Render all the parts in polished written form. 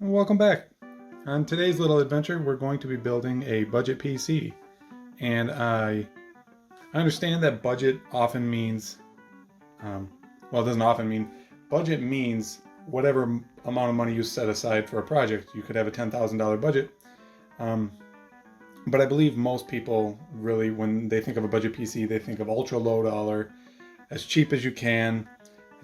Welcome back. On today's little adventure, we're going to be building a budget PC. And I understand that budget often means, well, it doesn't often mean, budget means whatever amount of money you set aside for a project. You could have a $10,000 budget. Um, but I believe most people really, when they think of a budget PC, they think of ultra low dollar, as cheap as you can,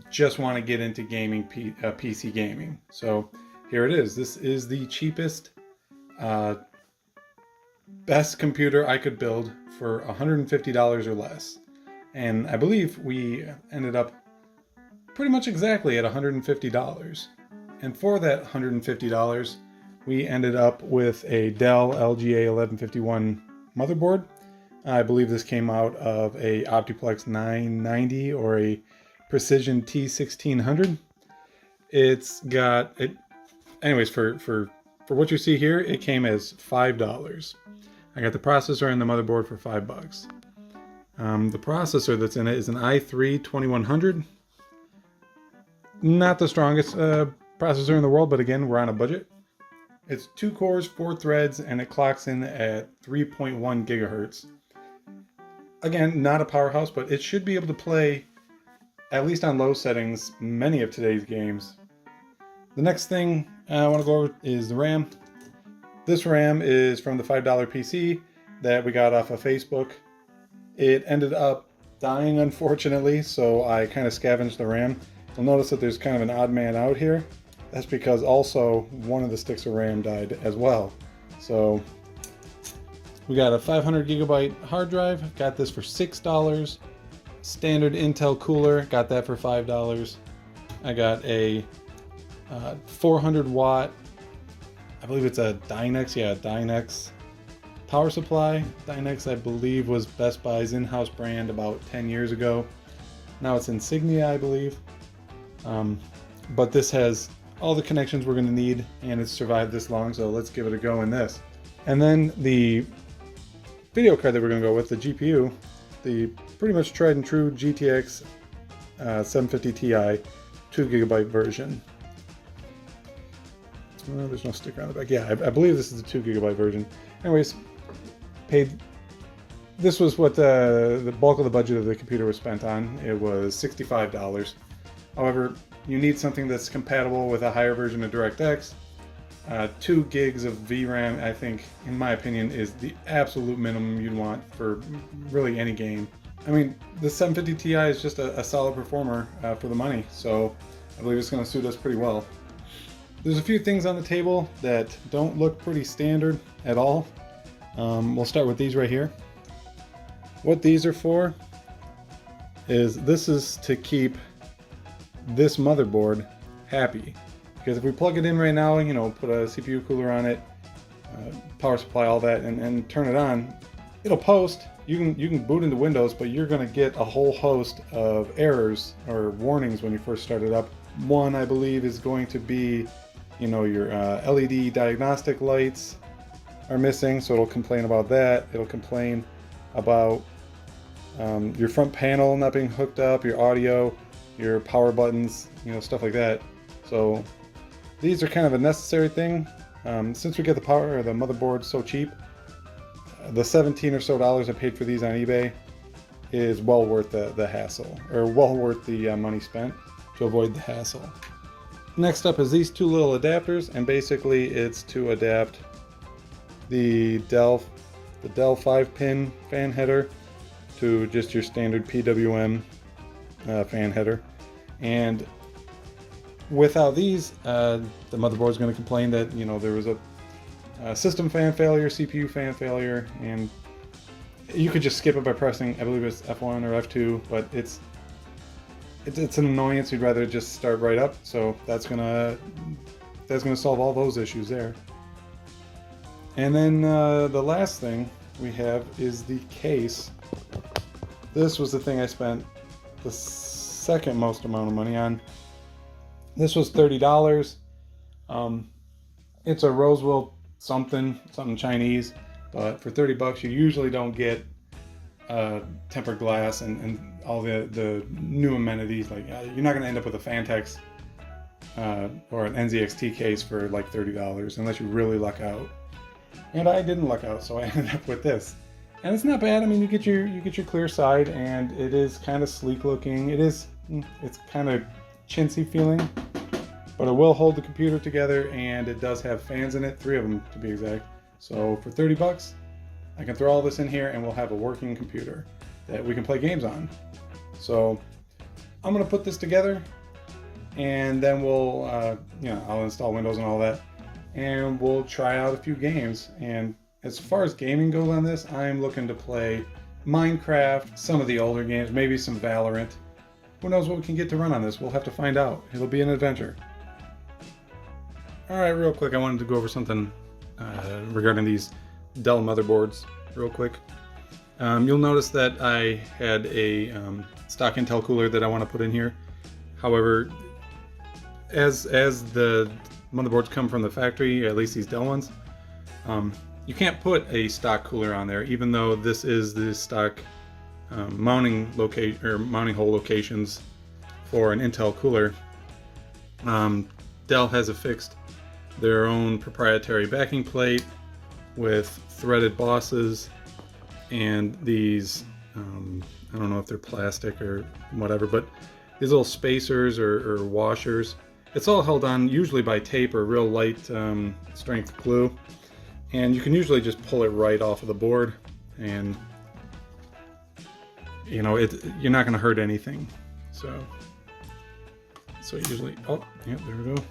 just want to get into gaming, PC gaming. So here it is. This is the cheapest, uh, best computer I could build for $150 or less. And I believe we ended up pretty much exactly at $150. And for that $150, we ended up with a Dell LGA 1151 motherboard. I believe this came out of a Optiplex 990 or a Precision T1600. It's got it. Anyways, for what you see here, it came as $5. I got the processor and the motherboard for $5. The processor that's in it is an i3 2100. Not the strongest processor in the world, but again, we're on a budget. It's 2 cores, 4 threads, and it clocks in at 3.1 gigahertz. Again, not a powerhouse, but it should be able to play, at least on low settings, many of today's games. The next thing I want to go over is the RAM. This RAM is from the $5 PC that we got off of Facebook. It ended up dying, unfortunately, so I kind of scavenged the RAM. You'll notice that there's kind of an odd man out here. That's because also one of the sticks of RAM died as well. So we got a 500 gigabyte hard drive, got this for $6. Standard Intel cooler, got that for $5. I got a 400 watt, I believe it's a Dynex power supply. Dynex, I believe, was Best Buy's in-house brand about 10 years ago. Now it's Insignia, I believe. But this has all the connections we're going to need, and it's survived this long, so let's give it a go in this. And then the video card that we're going to go with, the GPU, the pretty much tried and true GTX 750 Ti 2 gigabyte version. Well, there's no sticker on the back. Yeah, I believe this is the 2 gigabyte version. Anyways, this was what the bulk of the budget of the computer was spent on. It was $65. However, you need something that's compatible with a higher version of DirectX. 2 gigs of VRAM, I think, in my opinion, is the absolute minimum you'd want for really any game. I mean, the 750 Ti is just a solid performer for the money, so I believe it's going to suit us pretty well. There's a few things on the table that don't look pretty standard at all. We'll start with these right here. What these are for is this is to keep this motherboard happy. Because if we plug it in right now, you know, put a CPU cooler on it, power supply, all that, and turn it on, it'll post. You can boot into Windows, but you're going to get a whole host of errors or warnings when you first start it up. One, I believe, is going to be, you know, your LED diagnostic lights are missing, so it'll complain about that. It'll complain about your front panel not being hooked up, your audio, your power buttons, you know, stuff like that. So these are kind of a necessary thing. Since we get the power or the motherboard so cheap, the $17 or so I paid for these on eBay is well worth the hassle, or well worth the money spent to avoid the hassle. Next up is these 2 little adapters, and basically it's to adapt the Dell 5-pin fan header to just your standard PWM fan header. And without these, the motherboard is going to complain that, you know, there was a system fan failure, CPU fan failure, and you could just skip it by pressing, I believe it's F1 or F2, but it's an annoyance. You'd rather just start right up. So that's gonna solve all those issues there. And then the last thing we have is the case. This was the thing I spent the second most amount of money on. This was $30. It's a Roswell something Chinese, but for $30 you usually don't get tempered glass and all the new amenities. Like you're not going to end up with a Fantex or an NZXT case for like $30, unless you really luck out. And I didn't luck out, so I ended up with this. And it's not bad. I mean, you get your clear side, and it is kind of sleek looking. It's kind of chintzy feeling, but it will hold the computer together, and it does have fans in it, 3 of them to be exact. So for 30 bucks, I can throw all this in here, and we'll have a working computer that we can play games on. So I'm gonna put this together, and then we'll, I'll install Windows and all that, and we'll try out a few games. And as far as gaming goes on this, I'm looking to play Minecraft, some of the older games, maybe some Valorant. Who knows what we can get to run on this? We'll have to find out. It'll be an adventure. All right, real quick, I wanted to go over something regarding these Dell motherboards real quick. You'll notice that I had a stock Intel cooler that I want to put in here. However, as the motherboards come from the factory, at least these Dell ones, you can't put a stock cooler on there, even though this is the stock mounting hole locations for an Intel cooler. Dell has affixed their own proprietary backing plate with threaded bosses and these, I don't know if they're plastic or whatever, but these little spacers or washers. It's all held on usually by tape or real light strength glue. And you can usually just pull it right off of the board, and you're not going to hurt anything. So usually, oh, yeah, there we go.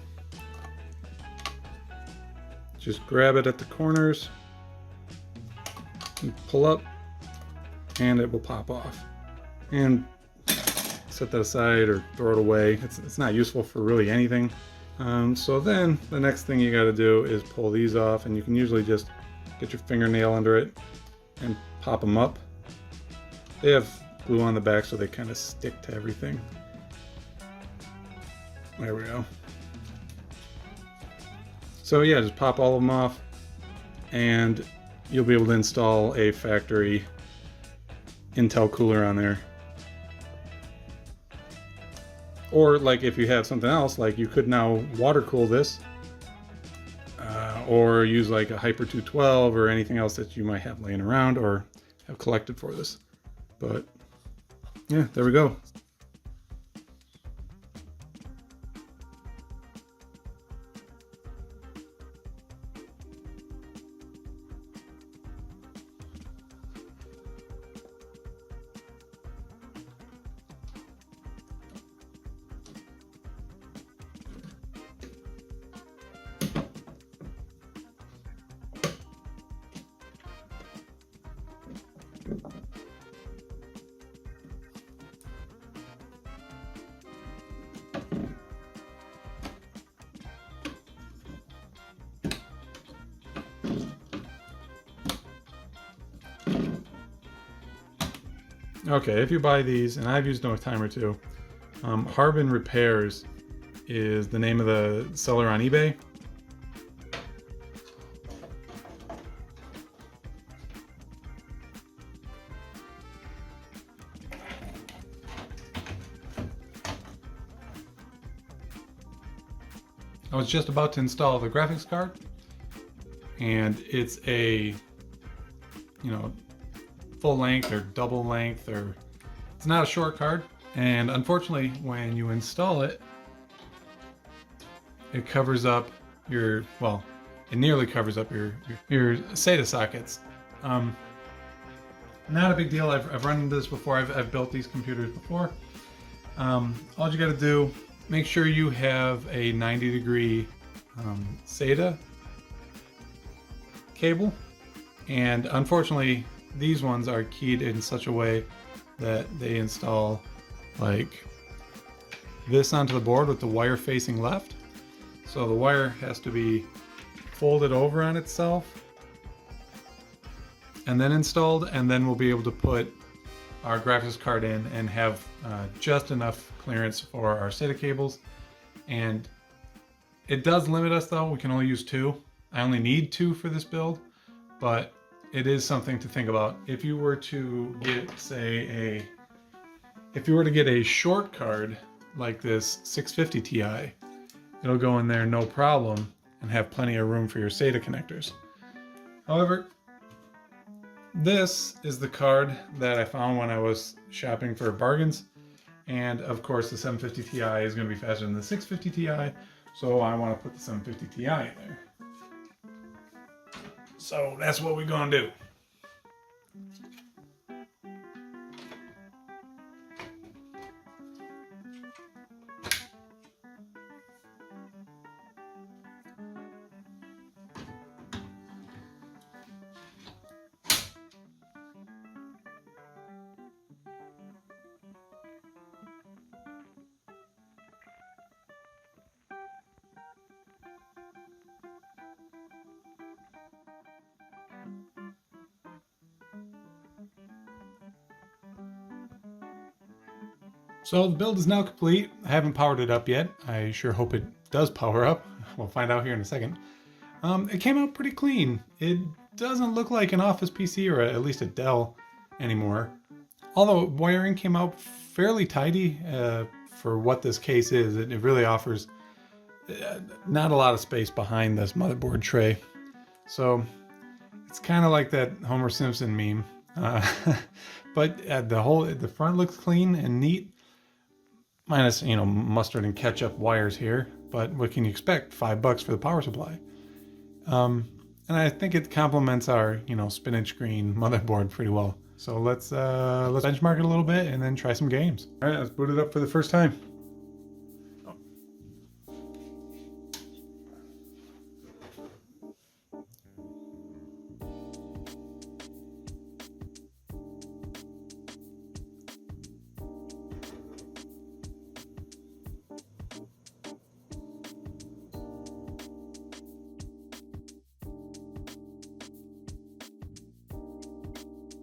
Just grab it at the corners and pull up, and it will pop off. And set that aside or throw it away. It's not useful for really anything. So then the next thing you got to do is pull these off, and you can usually just get your fingernail under it and pop them up. They have glue on the back, so they kind of stick to everything. There we go. So yeah, just pop all of them off, and you'll be able to install a factory Intel cooler on there. Or like if you have something else, like you could now water cool this, or use like a Hyper 212 or anything else that you might have laying around or have collected for this. But yeah, there we go. Okay, if you buy these, and I've used them a time or two, Harbin Repairs is the name of the seller on eBay. I was just about to install the graphics card, and it's a, full length or double length, or it's not a short card. And unfortunately, when you install it, it covers up it nearly covers up your SATA sockets. Not a big deal. I've run into this before. I've built these computers before. All you got to do, make sure you have a 90-degree SATA cable, and unfortunately these ones are keyed in such a way that they install like this onto the board with the wire facing left. So the wire has to be folded over on itself and then installed, and then we'll be able to put our graphics card in and have just enough clearance for our SATA cables. And it does limit us though. We can only use 2. I only need 2 for this build, but it is something to think about. If you were to get, if you were to get a short card like this 650 Ti, it'll go in there no problem and have plenty of room for your SATA connectors. However, this is the card that I found when I was shopping for bargains. And of course the 750 Ti is going to be faster than the 650 Ti, so I want to put the 750 Ti in there. So that's what we're going to do. So the build is now complete. I haven't powered it up yet. I sure hope it does power up. We'll find out here in a second. It came out pretty clean. It doesn't look like an Office PC or at least a Dell anymore. Although wiring came out fairly tidy for what this case is. It really offers not a lot of space behind this motherboard tray. So it's kind of like that Homer Simpson meme. But the front looks clean and neat. Minus, mustard and ketchup wires here, but what can you expect? $5 for the power supply. And I think it complements our, spinach green motherboard pretty well. So let's benchmark it a little bit and then try some games. All right, let's boot it up for the first time.